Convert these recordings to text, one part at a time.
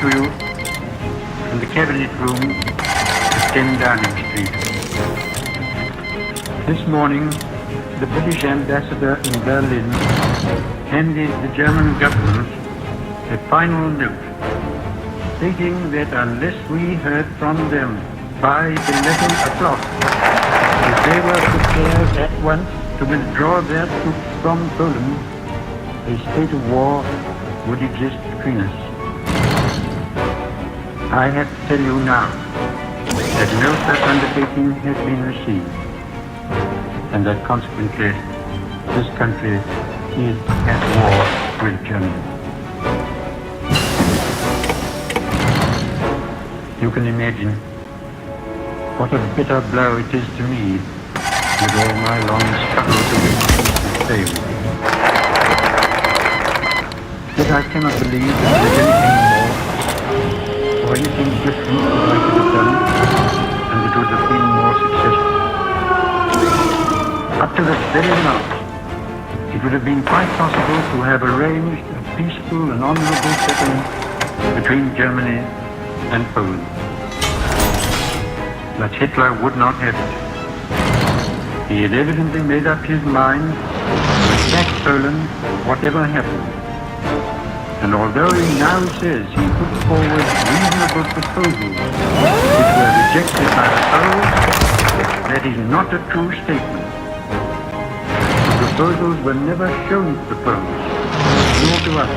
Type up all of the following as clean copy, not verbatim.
to you from the cabinet room at 10 Downing Street. This morning, the British ambassador in Berlin handed the German government a final note stating that unless we heard from them by 11 o'clock, if they were prepared at once to withdraw their troops from Poland, a state of war would exist between us. I have to tell you now that no such undertaking has been received, and that consequently this country is at war with Germany. You can imagine what a bitter blow it is to me with all my long struggle to win peace and failed. Yet I cannot believe that there's anything more or anything different that I could have done and it would have been more successful. Up to this very last, it would have been quite possible to have arranged a peaceful and honorable settlement between Germany and Poland. But Hitler would not have it. He had evidently made up his mind to attack Poland whatever happened. And although he now says he put forward reasonable proposals which were rejected by the Poles, that is not a true statement. The proposals were never shown to the Poles, nor to us.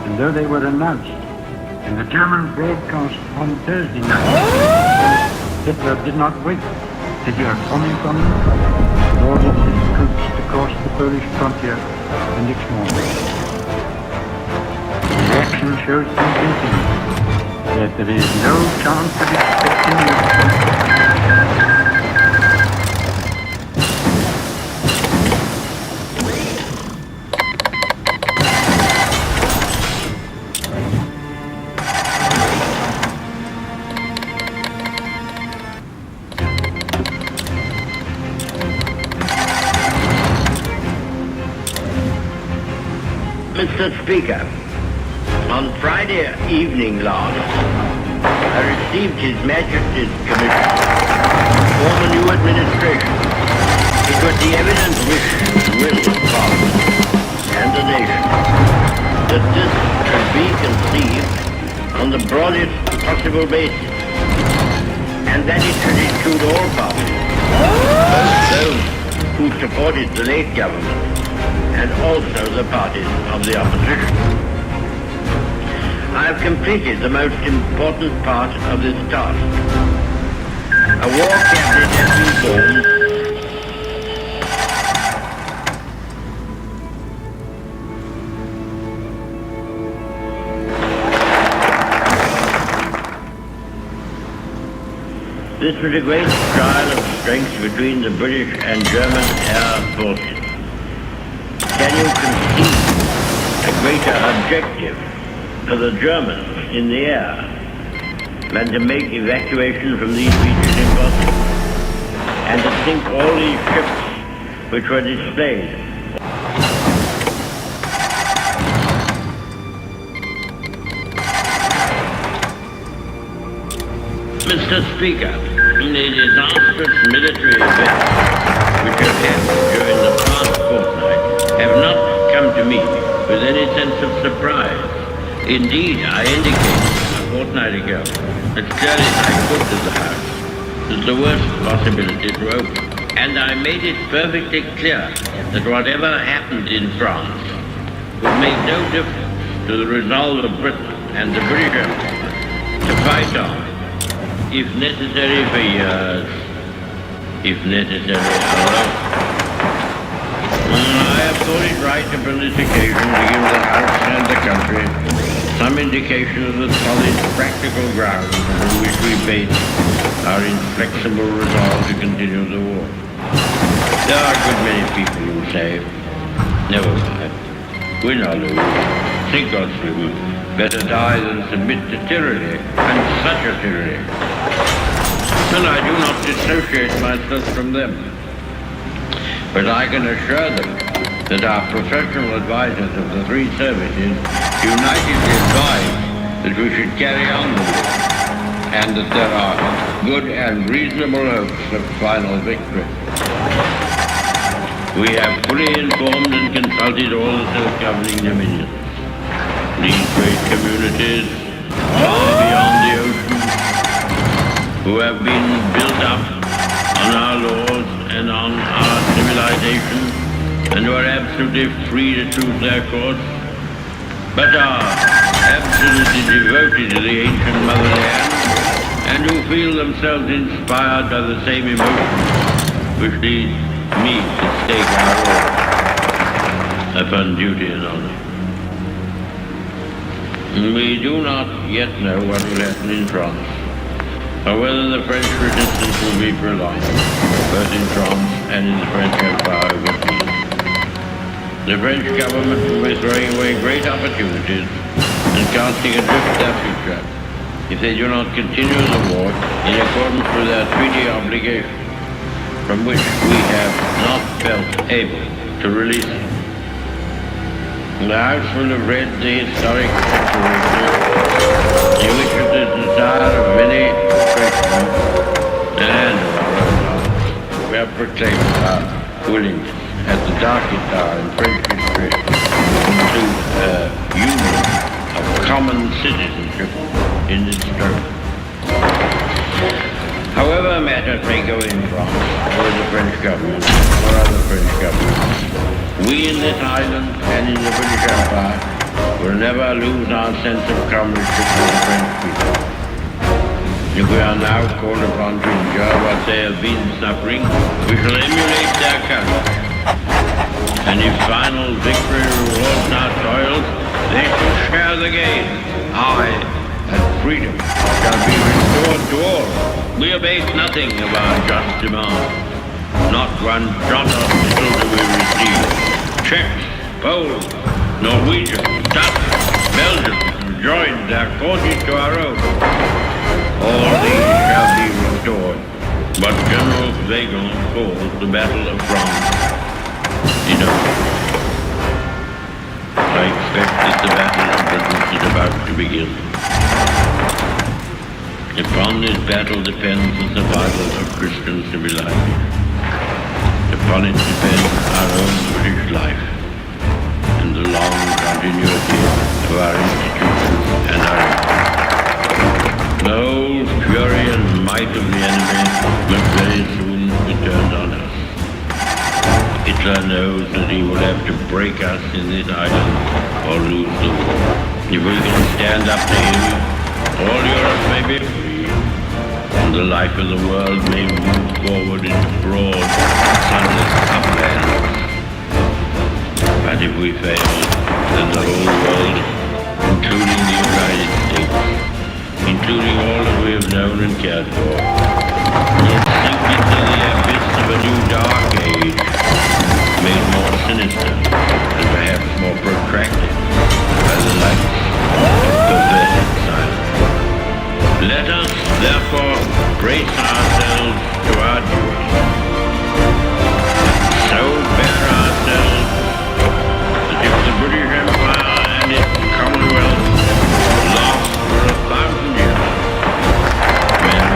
And though they were announced in the German broadcast on Thursday night, Hitler did not wait to hear a comment on them, but ordered his troops to cross the Polish frontier the next morning. The action shows convincingly that there is no chance of expecting this. Mr. Speaker, on Friday evening last, I received His Majesty's commission to form a new administration. It was the evident wish and will of Parliament and the nation that this should be conceived on the broadest possible basis, and that it should include all parties, both those who supported the late government and also the parties of the opposition. I have completed the most important part of this task. A war cabinet has been formed This was a great trial of strength between the British and German air forces. Can you conceive a greater objective for the Germans in the air than to make evacuation from these regions impossible and to sink all these ships which were displayed? Mr. Speaker, the disastrous military events which have happened during the past fortnight have not come to me with any sense of surprise. Indeed, I indicated a fortnight ago as clearly as I could to the House that the worst possibilities were open. And I made it perfectly clear that whatever happened in France would make no difference to the resolve of Britain and the British Empire to fight on, if necessary for years, if necessary alone. I have thought it right upon this occasion to give the House and the country some indication of the solid practical ground on which we base our inflexible resolve to continue the war. There are a good many people who say, never mind, win or lose, sink or swim, better die than submit to tyranny, and such a tyranny. And I do not dissociate myself from them. But I can assure them that our professional advisors of the three services unitedly advise that we should carry on the war, and that there are good and reasonable hopes of final victory. We have fully informed and consulted all the self-governing dominions. These great communities, far beyond the ocean, who have been built up on our laws and on our civilization, and who are absolutely free to choose their course, but are absolutely devoted to the ancient motherland, and who feel themselves inspired by the same emotions which lead me to stake our oath upon duty and honor. We do not yet know what will happen in France, or whether the French resistance will be prolonged, both in France and in the French Empire overseas. The French government will be throwing away great opportunities and casting adrift their future if they do not continue the war in accordance with their treaty obligation, from which we have not felt able to release them. The House will have read the historic declaration in which it is the desire of many Frenchmen and of our own hearts, we have proclaimed our willingness at the darkest hour in French history to union of common citizenship in this struggle. However matters may go in France, or with the French government, or other French governments, we in this island and in the British Empire will never lose our sense of comradeship with the French people. If we are now called upon to endure what they have been suffering, we shall emulate their courage. And if final victory rewards our toils, they shall share the gain. Aye, and freedom shall be restored to all. We abate nothing of our just demand. Not one jot of little do we receive. Czechs, Poles, Norwegians, Dutch, Belgians have joined their causes to our own. All these shall be restored. But General Weygand calls the Battle of France enough. I expect that the Battle of Britain is about to begin. Upon this battle depends the survival of Christian civilization. Upon it depends our own British life and the long continuity of our institutions and our empire. The whole fury and might of the enemy must very soon be turned on us. Hitler knows that he will have to break us in this island or lose the war. If we can stand up to him, all Europe may be free, and the life of the world may move forward into broad, sunless uplands. But if we fail, then the whole world, including the United States, including all that we have known and cared for, will sink into the abyss of a new dark age, made more sinister and perhaps more protracted by the lights of perverted silence. Let us, therefore, brace ourselves to our duty. So bear ourselves that if the British Empire and its Commonwealth last for 1,000 years, men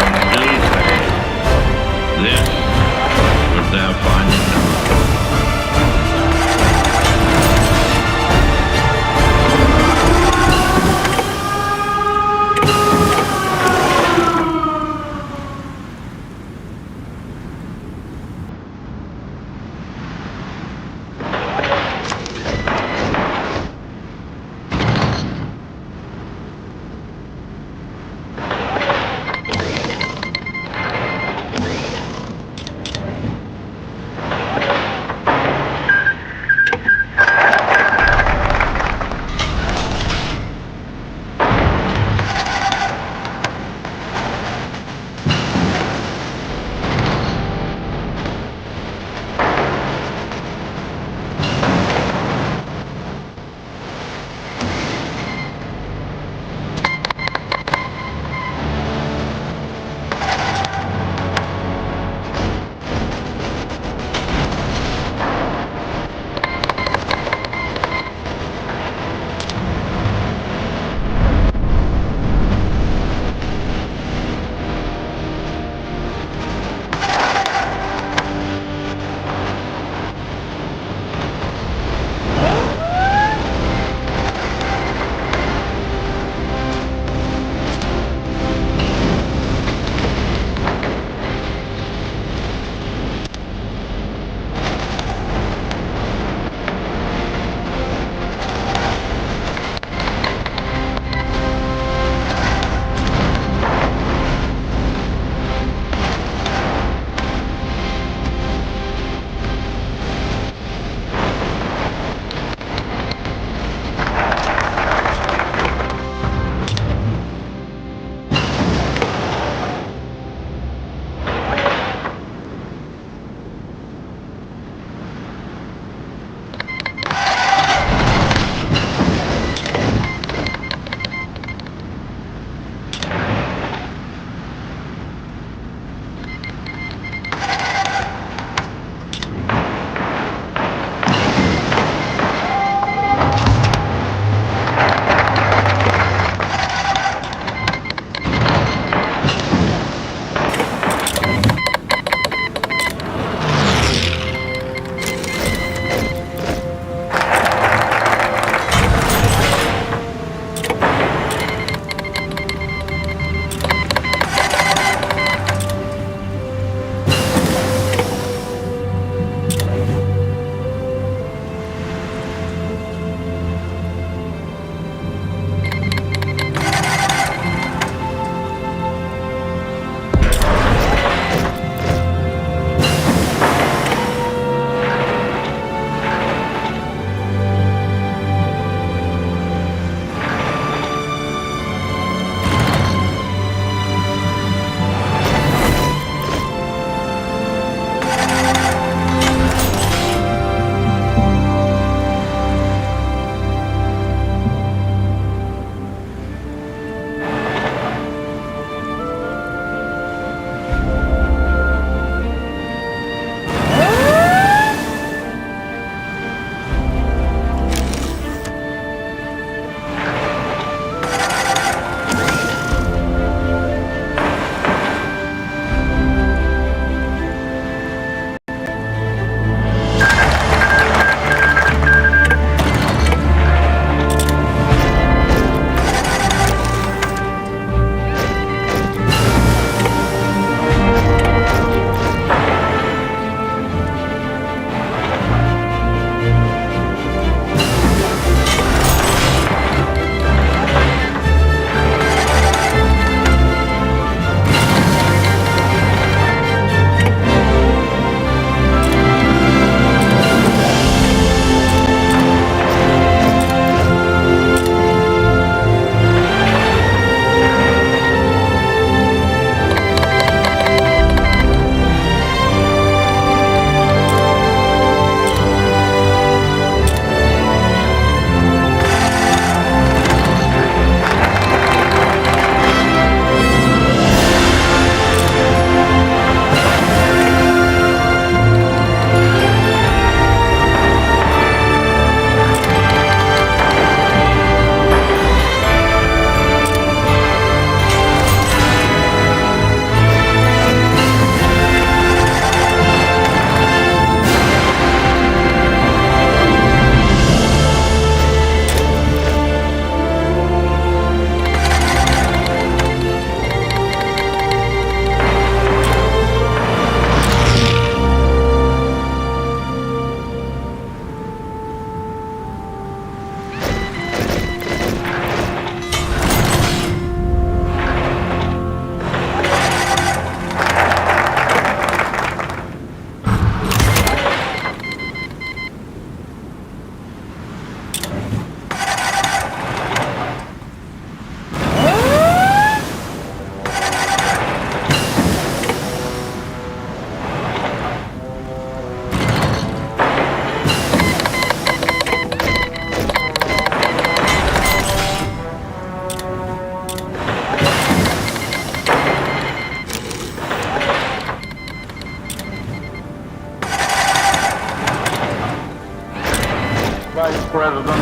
Vice President,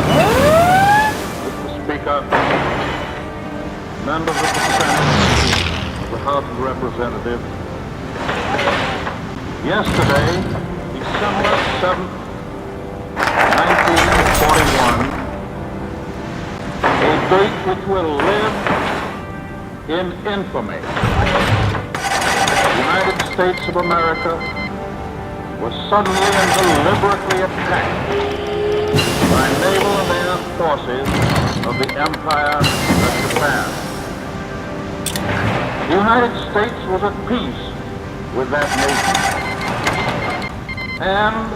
Mr. Speaker, members of the Senate, the House of Representatives, yesterday, December 7th, 1941, a date which will live in infamy. The United States of America was suddenly and deliberately attacked by naval and air forces of the Empire of Japan. The United States was at peace with that nation. And